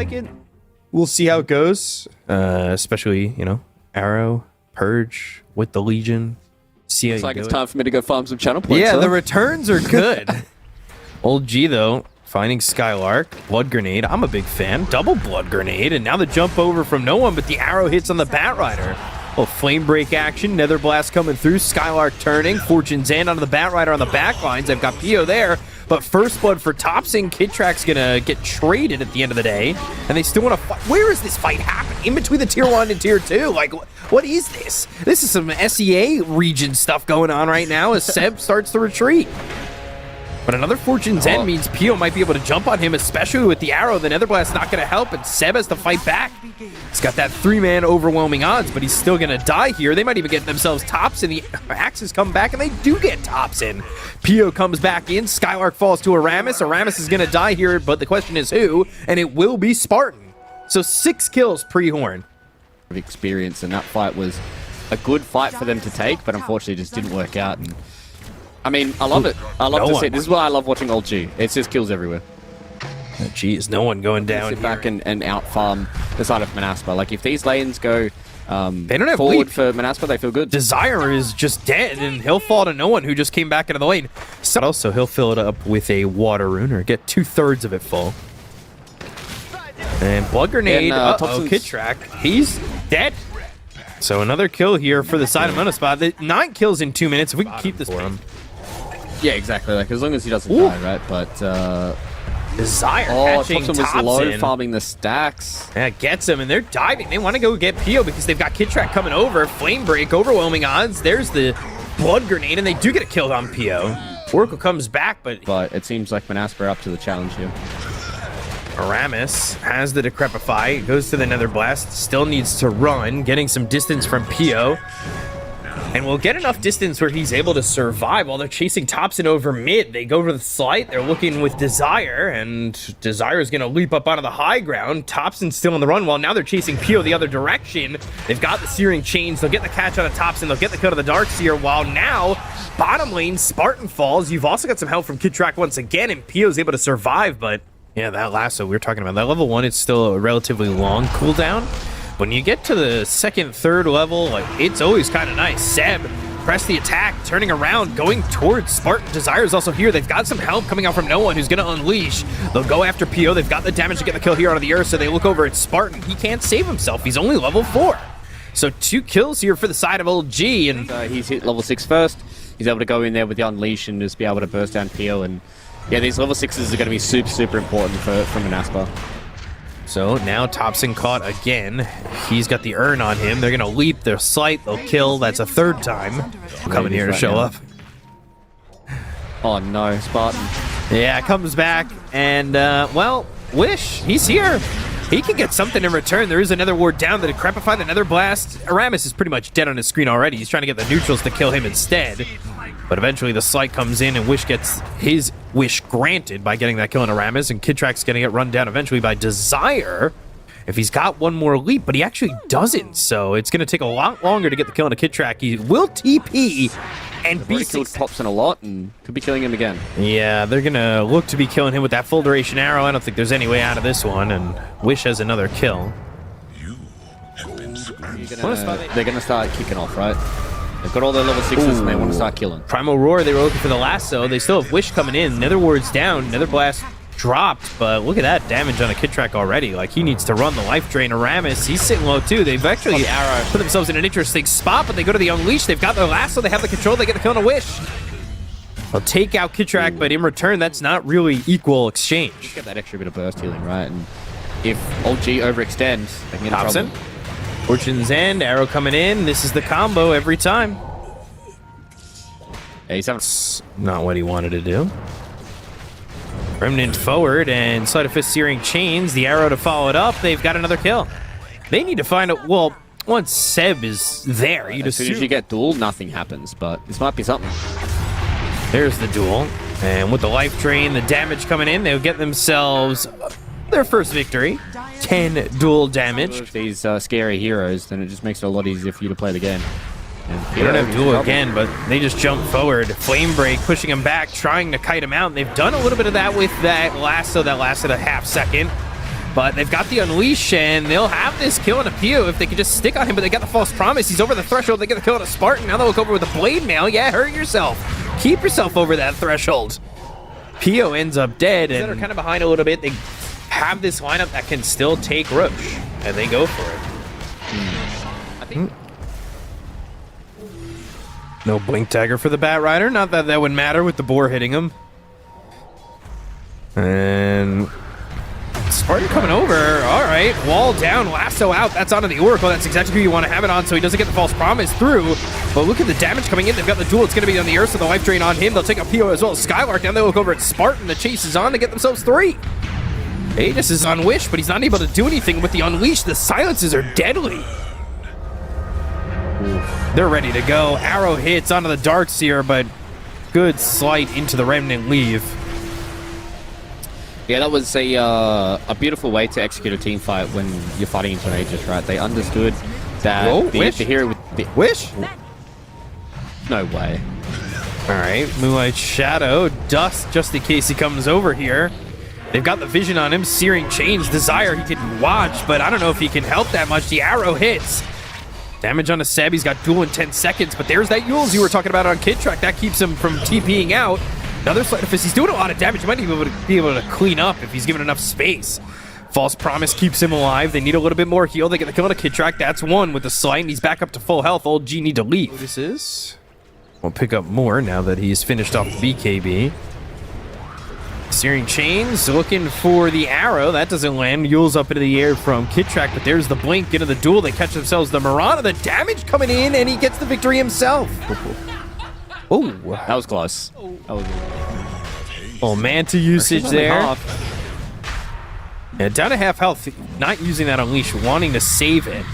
like it. We'll see how it goes. Especially, you know, Arrow, Purge with the Legion. See how Looks like it's time for me to go farm some channel points. Yeah, huh? the returns are good. Old G, though, finding Skylark. Blood Grenade. I'm a big fan. Double Blood Grenade. And now the jump over from no one, but the arrow hits on the Bat Rider. Oh, Flame Break action. Nether Blast coming through. Skylark turning. Fortune's End onto the Bat Rider on the back lines. I've got Pio there. But First Blood for Topson. Kid Track's going to get traded at the end of the day. And they still want to fight. Where is this fight happening? In between the Tier 1 and Tier 2? Like, what is this? This is some SEA region stuff going on right now as Seb starts to retreat. But another Fortune's End means Pio might be able to jump on him, especially with the arrow. The Nether Blast's not going to help, and Seb has to fight back. He's got that 3-man overwhelming odds, but he's still going to die here. They might even get themselves tops, and the axes come back, and they do get tops in. Pio comes back in. Skylark falls to Aramis. Aramis is going to die here, but the question is who, and it will be Spartan. So 6 kills pre-Horn. Experience, and that fight was a good fight for them to take, but unfortunately just didn't work out. And I mean, I love it. I love to see it. This is why I love watching Old G. It's just kills everywhere. Oh, geez, no one going down Sit here. back and out farm the side of Monaspa. Like if these lanes go they don't have forward lead. for Monaspa, they feel good. Desire is just dead, and he'll fall to no one who just came back into the lane. So also, he'll fill it up with a water rune, or get 2/3 of it full. And Blood Grenade, Kid Track, he's dead. So another kill here for the side of Monaspa. 9 kills in 2 minutes. If we can keep this for him. Yeah, exactly. Like as long as he doesn't die, right? But Desire catching Topson was tops low in. farming the stacks. Yeah, gets him, and they're diving. They want to go get Pio because they've got Kid Track coming over. Flame Break, overwhelming odds. There's the Blood Grenade, and they do get a kill on Pio. Oracle comes back, but it seems like Monaspa are up to the challenge here. Aramis has the Decrepify, goes to the Nether Blast, still needs to run, getting some distance from Pio. And will get enough distance where he's able to survive while they're chasing Topson over mid. They go for the slight, they're looking with Desire, and Desire is going to leap up onto the high ground. Topson's still on the run while now they're chasing Pio the other direction. They've got the Searing Chains, they'll get the catch on Topson, they'll get the cut of the Darkseer, while now, bottom lane, Spartan falls. You've also got some help from Kid Track once again, and Pio's able to survive, but yeah, that lasso we were talking about, that level 1, it's still a relatively long cooldown. When you get to the 2nd, 3rd level, like, it's always kind of nice. Seb, press the attack, turning around, going towards Spartan. Desire is also here. They've got some help coming out from no one who's going to unleash. They'll go after Pio. They've got the damage to get the kill here out of the earth, so they look over at Spartan. He can't save himself. He's only level 4. So 2 kills here for the side of Old G. And he's hit level 6 first. He's able to go in there with the unleash and just be able to burst down Pio. And yeah, these level 6s are going to be super, super important for Monaspa. So now Topson caught again. He's got the urn on him. They're going to leap their sight. They'll kill. That's a 3rd time. Coming here to show up. Oh no, Spartan. Yeah, comes back. And, well, Wish, he's here. He can get something in return. There is another ward down. The Decrepify, the Nether Blast. Aramis is pretty much dead on his screen already. He's trying to get the neutrals to kill him instead. But eventually the Slight comes in, and Wish gets his wish granted by getting that kill on Aramis, and Kid Track's going to get run down eventually by Desire if he's got one more leap, but he actually doesn't, so it's going to take a lot longer to get the kill on a Kid Track. He will TP and be killed Topson a lot and could be killing him again. Yeah, they're going to look to be killing him with that full duration arrow. I don't think there's any way out of this one, and Wish has another kill. They're going to start kicking off, right? They've got all their level 6s and they want to start killing. Primal Roar, they were looking for the lasso. They still have Wish coming in. Nether Ward's down. Nether Blast dropped, but look at that damage on a Kid Track already. Like, he needs to run the life drain. Aramis, he's sitting low too. They've actually put themselves in an interesting spot, but they go to the Unleash. They've got their lasso. They have the control. They get the kill on a Wish. They'll take out Kid Track, but in return, that's not really equal exchange. Just get that extra bit of burst healing, right? And if Old G overextends, they can get in trouble. Fortune's End, arrow coming in. This is the combo every time. Yeah, he's having... Not what he wanted to do. Remnant forward, and Sleight of Fist Searing Chains. The arrow to follow it up. They've got another kill. They need to find out... Well, once Seb is there, you'd as soon as you get duel, nothing happens, but this might be something. There's the duel. And with the life drain, the damage coming in, they'll get themselves their first victory. 10 duel damage. If these scary heroes, then it just makes it a lot easier for you to play the game. And they don't have duel again, but they just jump forward. Flame Break pushing him back, trying to kite him out. And they've done a little bit of that with that lasso that lasted a half second. But they've got the Unleash, and they'll have this kill on a Pio if they can just stick on him, but they got the False Promise. He's over the threshold. They get the kill on a Spartan. Now they'll look over with a Blade Mail. Yeah, hurt yourself. Keep yourself over that threshold. Pio ends up dead, and they're kind of behind a little bit. They have this lineup that can still take Roche, and they go for it. I think... No Blink Dagger for the Bat Rider. Not that that would matter with the boar hitting him. And... Spartan coming over. All right. Wall down. Lasso out. That's onto the Oracle. That's exactly who you want to have it on so he doesn't get the False Promise through. But look at the damage coming in. They've got the duel. It's going to be on the Ursa. The life drain on him. They'll take a PO as well as Skylark. Now they look over at Spartan. The chase is on to get themselves 3. Aegis is on Wish, but he's not able to do anything with the Unleash. The silences are deadly. They're ready to go. Arrow hits onto the Darkseer, but good slight into the Remnant leave. Yeah, that was a beautiful way to execute a team fight when you're fighting into an Aegis, right? They understood that the hero with the Wish? No way. All right, Moonlight Shadow, Dust, just in case he comes over here. They've got the vision on him, Searing Chains, Desire he can watch, but I don't know if he can help that much. The arrow hits. Damage on a Seb, he's got duel in 10 seconds, but there's that Yules you were talking about on Kid Track. That keeps him from TPing out. Another Sleight of Fist, he's doing a lot of damage. He might be able to clean up if he's given enough space. False Promise keeps him alive. They need a little bit more heal. They get the kill on a Kid Track. That's one with the Slight, and he's back up to full health. Old G need to leave. This is... We'll pick up more now that he's finished off the BKB. Searing Chains, looking for the arrow. That doesn't land. Yule's up into the air from Kid Track, but there's the blink into the duel. They catch themselves the Mirana. The damage coming in, and he gets the victory himself. Oh, that was close. That was... Oh, Manta usage there. Yeah, down to half health. Not using that Unleash, wanting to save it.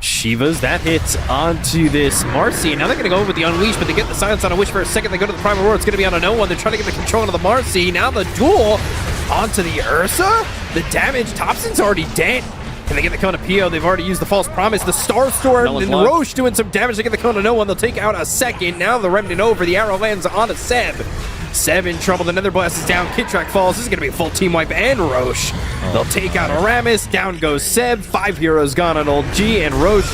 Shivas, that hits onto this Marcy. Now they're going to go over with the Unleash, but they get the silence on a Wish for a second. They go to the Primal Roar. It's going to be on a no one. They're trying to get the control onto the Marcy. Now the duel onto the Ursa. The damage. Thompson's already dead. Can they get the kill on a PO? They've already used the False Promise. The Starstorm and Roche doing some damage. They get the kill on a no one. They'll take out a second. Now the Remnant over. The arrow lands on a Seb. Seb in trouble. The Nether Blast is down. Kid Track falls. This is going to be a full team wipe and Roche. They'll take out Aramis. Down goes Seb. 5 heroes gone on Old G. And Roche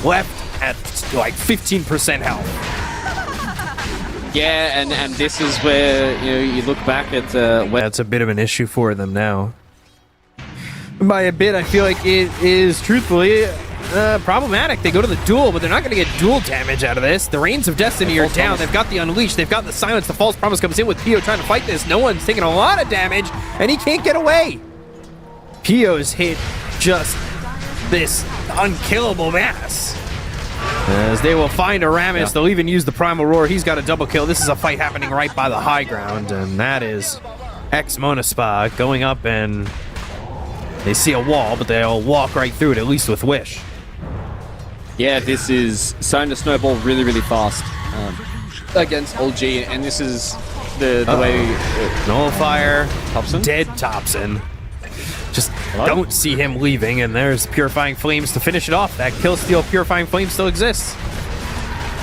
left at like 15% health. Yeah, and this is where you look back at that's a bit of an issue for them now. By a bit, I feel like it is truthfully problematic. They go to the duel, but they're not going to get duel damage out of this. The Reigns of Destiny are down. They've got the Unleash. They've got the Silence. The False Promise comes in with Pio trying to fight this. No one's taking a lot of damage, and he can't get away. Pio's hit just this unkillable mass. As they will find Aramis, they'll even use the Primal Roar. He's got a double kill. This is a fight happening right by the high ground, and that is ex-Monaspa going up, and they see a wall, but they'll walk right through it, at least with Wish. Yeah, this is starting to snowball really, really fast against Old G, and this is the way... Nullifier, Thompson? Dead Thompson. Just don't see him leaving, and there's Purifying Flames to finish it off. That kill steal Purifying Flame still exists.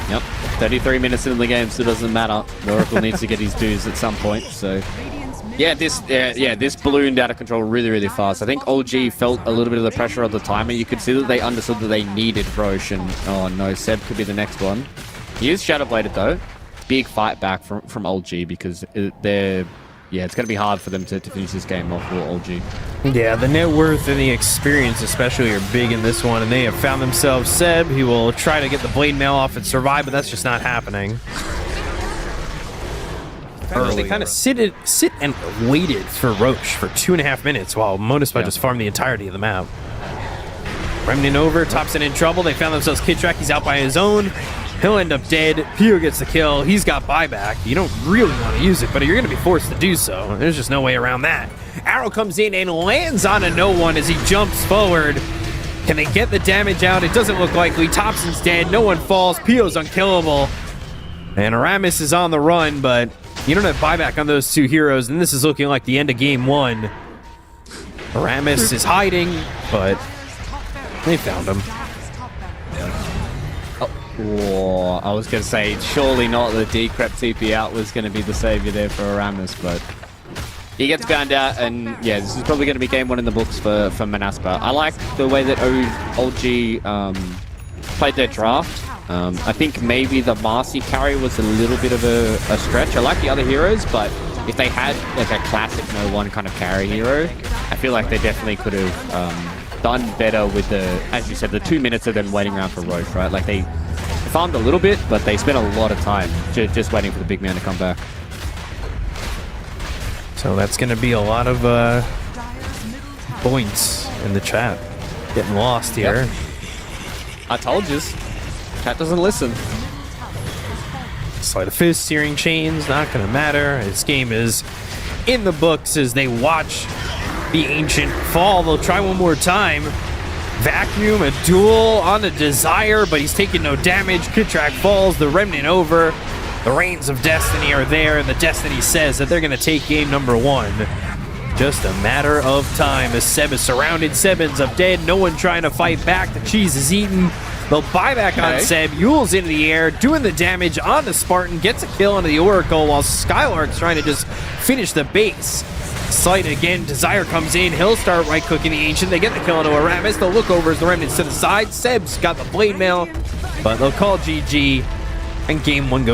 Yep, 33 minutes into the game, so it doesn't matter. The Oracle needs to get his dues at some point, so... Yeah, this ballooned out of control really, really fast. I think OG felt a little bit of the pressure of the timer. You could see that they understood that they needed Roche, and oh no, Seb could be the next one. He is Shadowbladed though. Big fight back from OG because they're... Yeah, it's going to be hard for them to finish this game off with OG. Yeah, the net worth and the experience especially are big in this one, and they have found themselves Seb. He will try to get the Blade Mail off and survive, but that's just not happening. They kind of sit and waited for Roche for 2.5 minutes while Monaspa just farmed the entirety of the map. Remnant over, Thompson in trouble. They found themselves Kid Track. He's out by his own. He'll end up dead. Pio gets the kill. He's got buyback. You don't really want to use it, but you're going to be forced to do so. There's just no way around that. Arrow comes in and lands on a no one as he jumps forward. Can they get the damage out? It doesn't look likely. Thompson's dead. No one falls. Pio's unkillable. And Aramis is on the run, but you don't have buyback on those two heroes, and this is looking like the end of game one. Aramis is hiding, but they found him. Oh, I was going to say, surely not the Decrep TP out was going to be the savior there for Aramis, but He gets found out, and yeah, this is probably going to be game 1 in the books for Monaspa. I like the way that OG played their draft. I think maybe the Marcy carry was a little bit of a stretch. I like the other heroes, but if they had like a classic no one kind of carry hero, I feel like they definitely could have done better with the, as you said, the 2 minutes of them waiting around for Roche, right? Like they farmed a little bit, but they spent a lot of time just waiting for the big man to come back. So that's going to be a lot of points in the chat. Getting lost here. Yep. I told you. Chat doesn't listen. Sleight of fist, searing chains, not going to matter. This game is in the books as they watch the Ancient fall. They'll try one more time. Vacuum, a duel on the Desire, but he's taking no damage. Kitrak falls, the Remnant over. The Reigns of Destiny are there, and the Destiny says that they're going to take game number 1. Just a matter of time as Seb is surrounded. Seb ends up dead. No one trying to fight back. The cheese is eaten. They'll buy back on Seb. Yule's into the air, doing the damage on the Spartan. Gets a kill onto the Oracle while Skylark's trying to just finish the base. Sight again. Desire comes in. He'll start right cooking the Ancient. They get the kill onto Aramis. They'll look over as the Remnants to the side. Seb's got the blade mail, but they'll call GG, and game 1 goes.